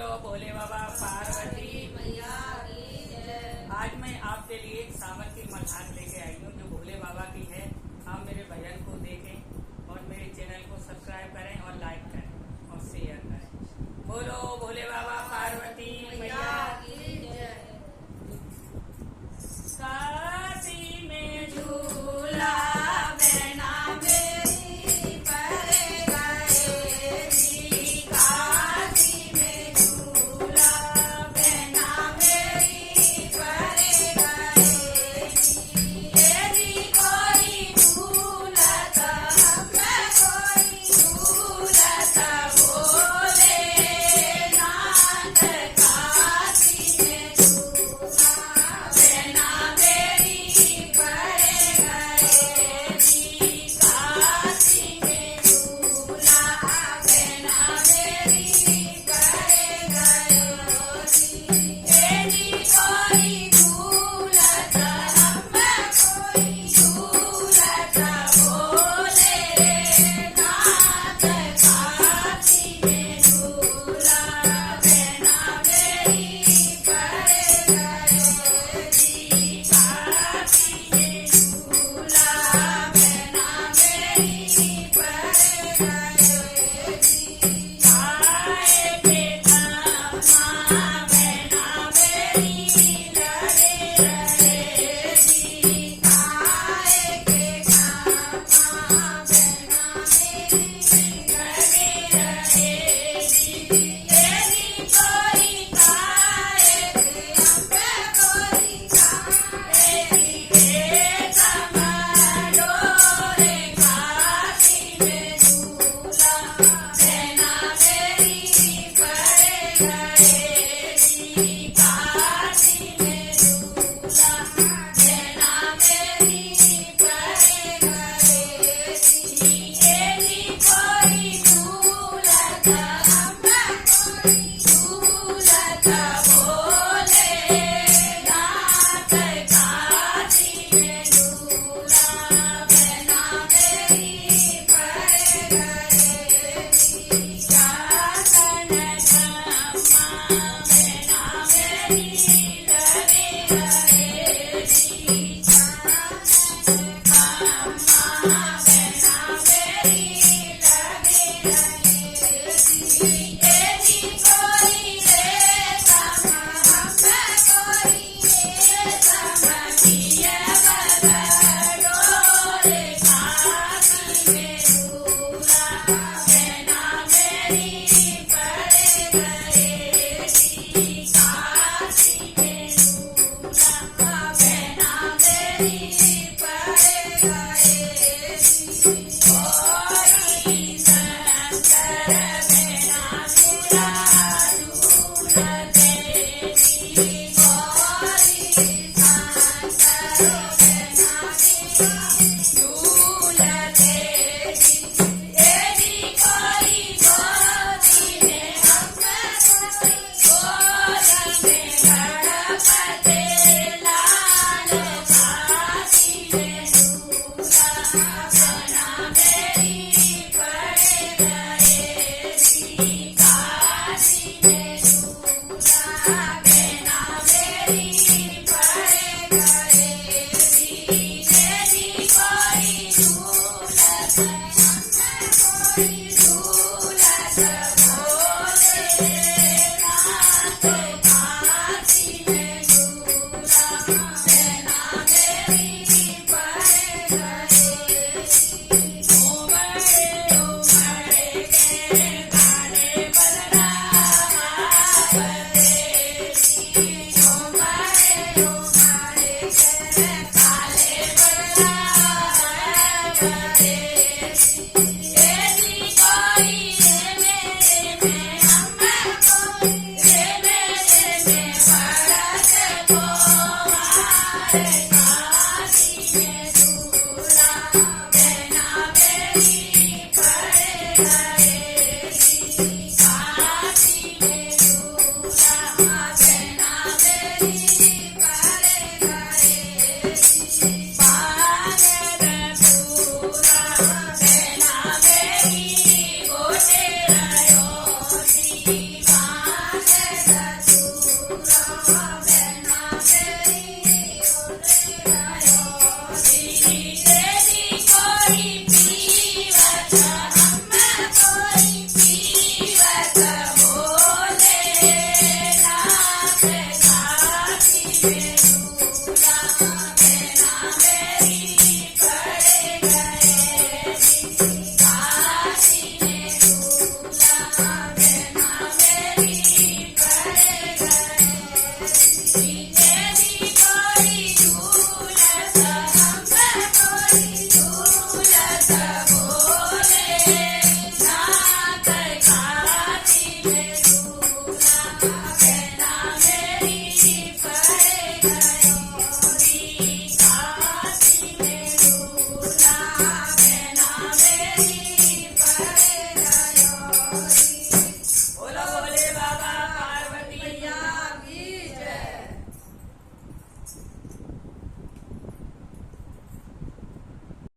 बोलो भोले बाबा पार्वती मैया की जय। आज मैं आपके लिए एक सावन की मल्हार लेके आई हूँ जो भोले बाबा की है। आप मेरे भजन को देखें और मेरे चैनल को सब्सक्राइब करें और लाइक करें और शेयर करें। बोलो भोले बाबा पार्वती मैया की जय। काशी में झूला बहना मेरी परे गए जी। काशी में झूला बहना मेरी परे गए जी। यदि कोई झूलत हमें कोई झूलत बोले नाथ। काशी में झूला बहना मेरी परे गए जी। काशी में झूला बहना मेरी परे गए जी। यदि कोई झूलत हमें कोई झूलत बोले नाथ। काशी में झूला बहना मेरी परे गए जी। काशी में झूला बहना मेरी परे गए जी। आए बेटा माँ बहना मेरी लगे रहे जी। आए बेटा माँ बहना मेरी लगे रहे जी। यदि कोई खाए हमें कोई खाए रे समरो रे। काशी में झूला बहना मेरी परे गए जी। काशी में झूला बहना मेरी परे गए जी। यदि कोई झूलत हमें कोई झूलत बोले नाथ। काशी में झूला बहना मेरी परे गए जी। शासन ब्रह्मा बहना मेरी लगे रहे जी। शासन ब्रह्मा बहना मेरी लगे रहे जी। यदि कोई रेशम हमें कोई रेशम दिए बदलो रे। काशी में झूला बहना मेरी परे गए जी। काशी में झूला बहना मेरी परे गए जी। कोई शंकर बहना झूला झूलते जी। कोई शंकर बहना झूला